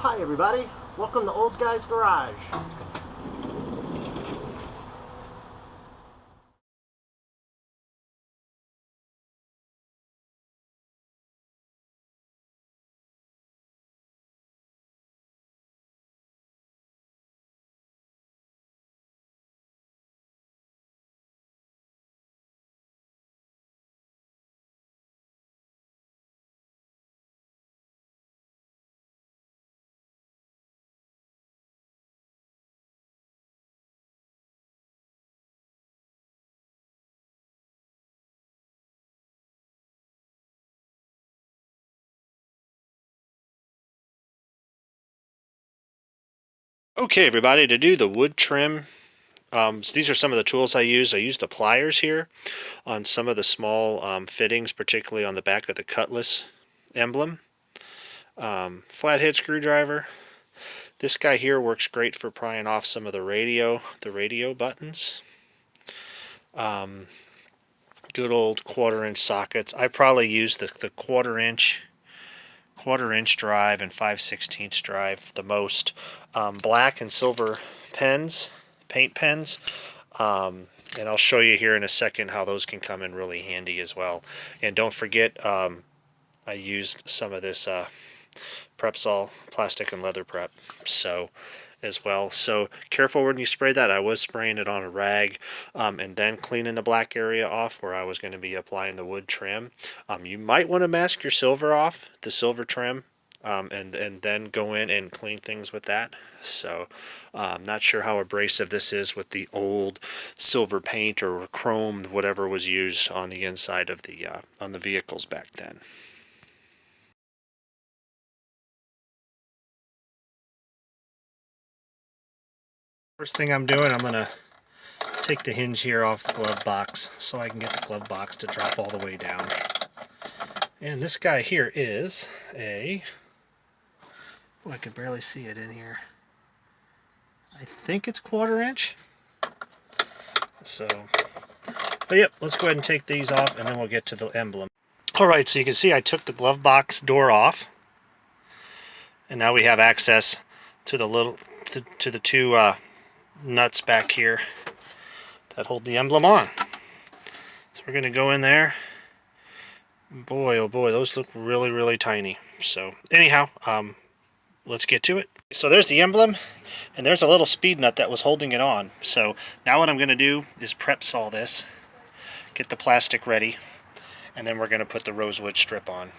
Hi everybody, welcome to Old Guy's Garage. Okay everybody, to do the wood trim, so these are some of the tools I use. I use the pliers here on some of the small fittings, particularly on the back of the Cutlass emblem. Flathead screwdriver. This guy here works great for prying off some of the radio buttons. Good old 1/4-inch sockets. I probably use the 1/4-inch drive and 5/16 drive the most. Black and silver pens, paint pens, and I'll show you here in a second how those can come in really handy as well. And don't forget, I used some of this Prepsol plastic and leather prep as well. So careful when you spray that. I was spraying it on a rag and then cleaning the black area off where I was going to be applying the wood trim. You might want to mask your silver off, the silver trim, and then go in and clean things with that. So I'm not sure how abrasive this is with the old silver paint or chrome, whatever was used on the inside of the on the vehicles back then. First thing I'm doing, I'm going to take the hinge here off the glove box so I can get the glove box to drop all the way down. And this guy here is a... Oh, I can barely see it in here. I think it's 1/4-inch. So, but yep, let's go ahead and take these off and then we'll get to the emblem. Alright, so you can see I took the glove box door off. And now we have access to the to the two nuts back here that hold the emblem on. So we're going to go in there. Boy, oh boy, those look really, really tiny. So anyhow, let's get to it. So there's the emblem, and there's a little speed nut that was holding it on. So now what I'm going to do is Prepsol this, get the plastic ready, and then we're going to put the rosewood strip on.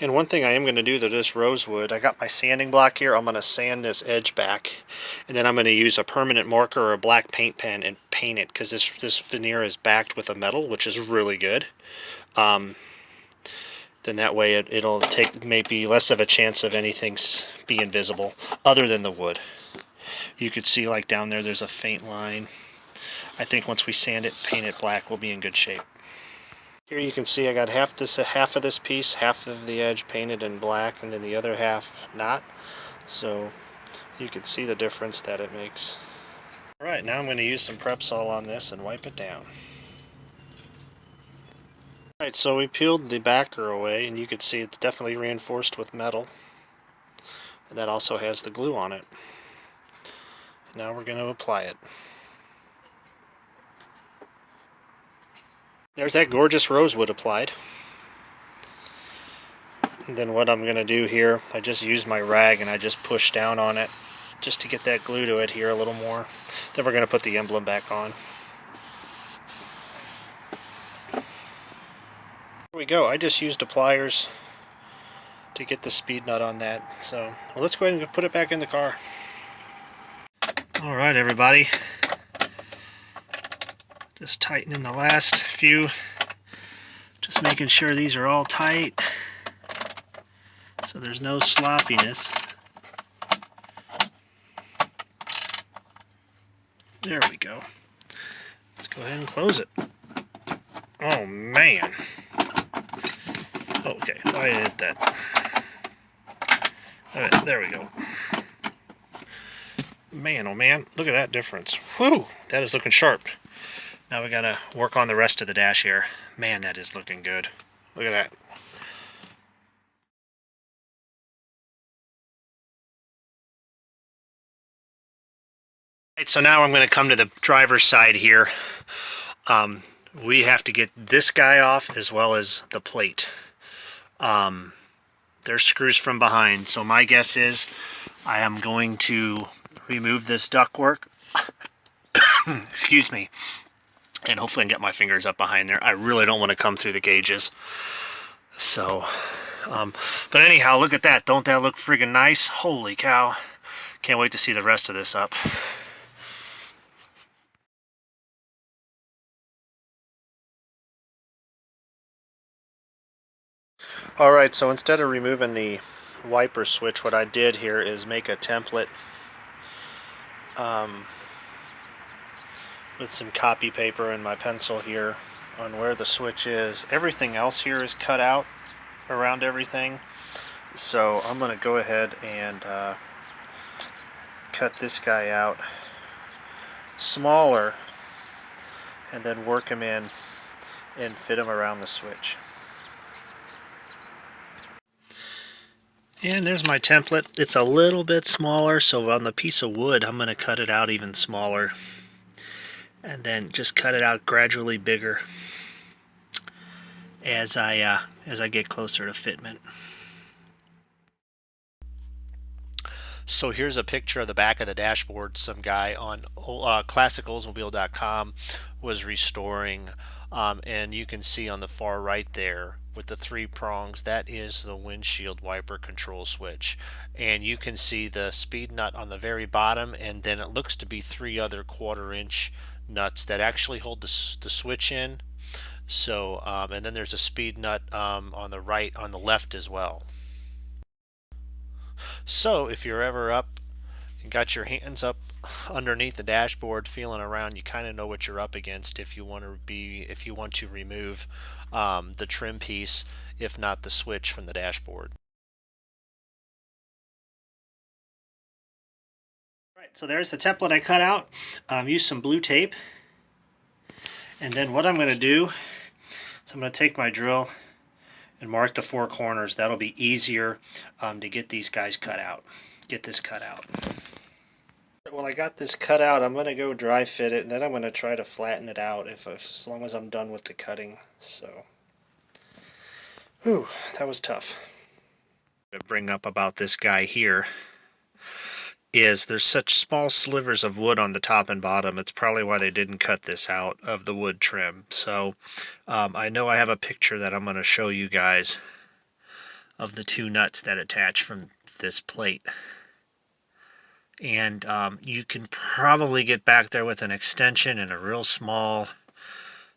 And one thing I am going to do to this rosewood, I got my sanding block here. I'm going to sand this edge back, and then I'm going to use a permanent marker or a black paint pen and paint it, because this veneer is backed with a metal, which is really good. Then that way it'll take maybe less of a chance of anything being visible other than the wood. You could see like down there's a faint line. I think once we sand it, paint it black, we'll be in good shape. Here you can see I got half of this piece, half of the edge painted in black, and then the other half not. So you can see the difference that it makes. Alright, now I'm going to use some Prepsol on this and wipe it down. Alright, so we peeled the backer away, and you can see it's definitely reinforced with metal. And that also has the glue on it. Now we're going to apply it. There's that gorgeous rosewood applied. And then what I'm going to do here, I just use my rag and I just push down on it just to get that glue to adhere a little more. Then we're going to put the emblem back on. Here we go. I just used the pliers to get the speed nut on that. So well, let's go ahead and put it back in the car. Alright everybody. Just tightening the last few. Just making sure these are all tight, so there's no sloppiness. There we go. Let's go ahead and close it. Oh man. Okay, I hit that. Alright, there we go. Man, oh man, look at that difference. Whew, that is looking sharp. Now we gotta work on the rest of the dash here. Man, that is looking good. Look at that. So now I'm going to come to the driver's side here. We have to get this guy off as well as the plate. There's screws from behind, so my guess is I am going to remove this ductwork. Excuse me. And hopefully I can get my fingers up behind there. I really don't want to come through the gauges. So, but anyhow, look at that. Don't that look friggin' nice? Holy cow. Can't wait to see the rest of this up. Alright, so instead of removing the wiper switch, what I did here is make a template with some copy paper and my pencil here on where the switch is. Everything else here is cut out around everything, so I'm going to go ahead and cut this guy out smaller and then work him in and fit him around the switch. And there's my template. It's a little bit smaller, so on the piece of wood I'm going to cut it out even smaller and then just cut it out gradually bigger as I get closer to fitment. So here's a picture of the back of the dashboard some guy on classicoldsmobile.com was restoring, and you can see on the far right there with the 3 prongs, that is the windshield wiper control switch, and you can see the speed nut on the very bottom, and then it looks to be 3 other 1/4-inch nuts that actually hold the switch in. So and then there's a speed nut on the left as well. So if you're ever up and got your hands up underneath the dashboard feeling around, you kind of know what you're up against if you want to remove the trim piece, if not the switch, from the dashboard. Right, so there's the template I cut out. Use some blue tape, and then what I'm going to do is I'm going to take my drill and mark the 4 corners. That'll be easier to get these guys cut out. Get this cut out. Well, I got this cut out. I'm going to go dry fit it, and then I'm going to try to flatten it out as long as I'm done with the cutting. So, whew, that was tough. To bring up about this guy here is there's such small slivers of wood on the top and bottom. It's probably why they didn't cut this out of the wood trim. So I know I have a picture that I'm going to show you guys of the 2 nuts that attach from this plate. And you can probably get back there with an extension and a real small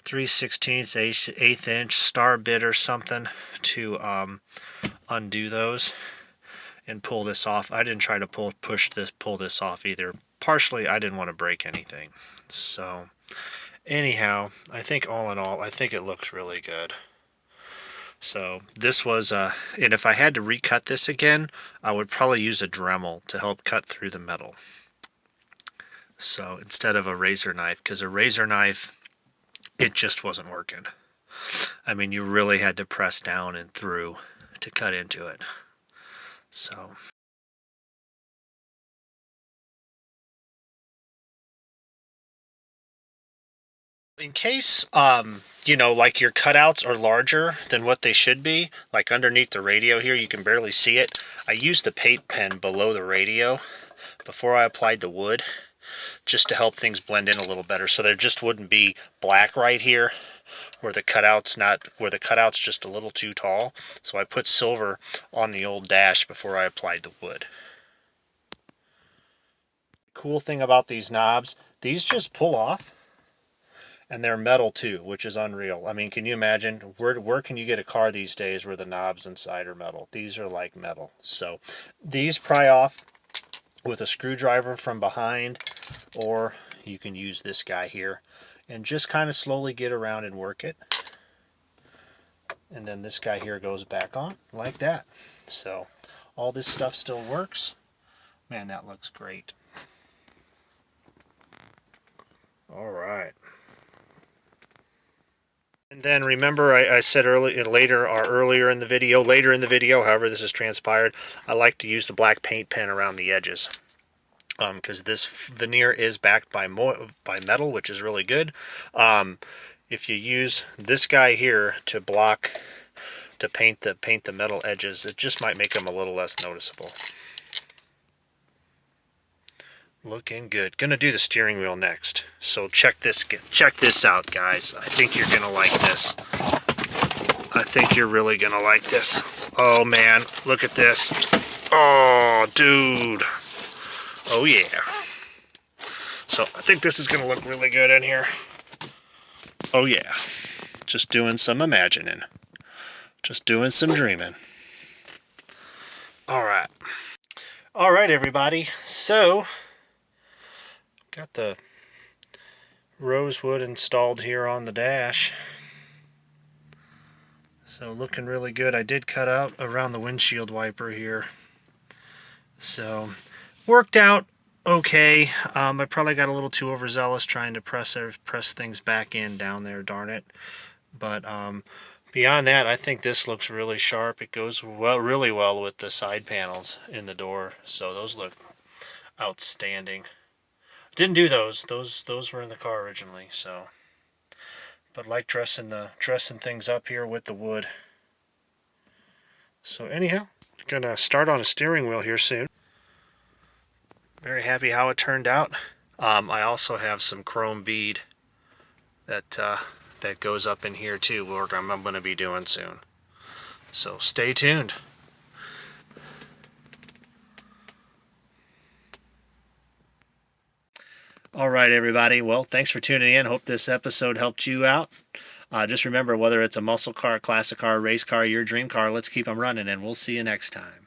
3/16 1/8 inch star bit or something to undo those and pull this off. I didn't try to pull this off either. Partially, I didn't want to break anything. So anyhow, I think all in all, I think it looks really good. So this was, and if I had to recut this again, I would probably use a Dremel to help cut through the metal. So instead of a razor knife, because a razor knife, it just wasn't working. I mean, you really had to press down and through to cut into it. So in case you know, like your cutouts are larger than what they should be, like underneath the radio here, you can barely see it. I used the paint pen below the radio before I applied the wood, just to help things blend in a little better, so there just wouldn't be black right here where the cutout's just a little too tall. So I put silver on the old dash before I applied the wood. Cool thing about these knobs, these just pull off, and they're metal too, which is unreal. I mean, can you imagine where can you get a car these days where the knobs inside are metal? These are like metal. So these pry off with a screwdriver from behind, or you can use this guy here and just kind of slowly get around and work it. And then this guy here goes back on like that. So all this stuff still works. Man, that looks great. All right. And then remember, I said later in the video, however this has transpired, I like to use the black paint pen around the edges. because this veneer is backed by metal, which is really good. If you use this guy here to paint the metal edges, it just might make them a little less noticeable. Looking good. Gonna do the steering wheel next. So check this out, guys. I think you're gonna like this. I think you're really gonna like this. Oh man, look at this. Oh, dude. Oh yeah. So I think this is gonna look really good in here. Oh yeah. Just doing some imagining. Just doing some dreaming. Alright. Alright, everybody. So got the Rosewood installed here on the dash. So looking really good. I did cut out around the windshield wiper here. So worked out okay. I probably got a little too overzealous trying to press things back in down there, darn it. But beyond that, I think this looks really sharp. It goes really well with the side panels in the door. So those look outstanding. Didn't do those. Those were in the car originally, so. But like dressing things up here with the wood. So anyhow, gonna start on a steering wheel here soon. Very happy how it turned out. I also have some chrome bead that goes up in here too, what I'm going to be doing soon. So stay tuned. Alright everybody, well thanks for tuning in. Hope this episode helped you out. Just remember, whether it's a muscle car, classic car, race car, your dream car, let's keep them running, and we'll see you next time.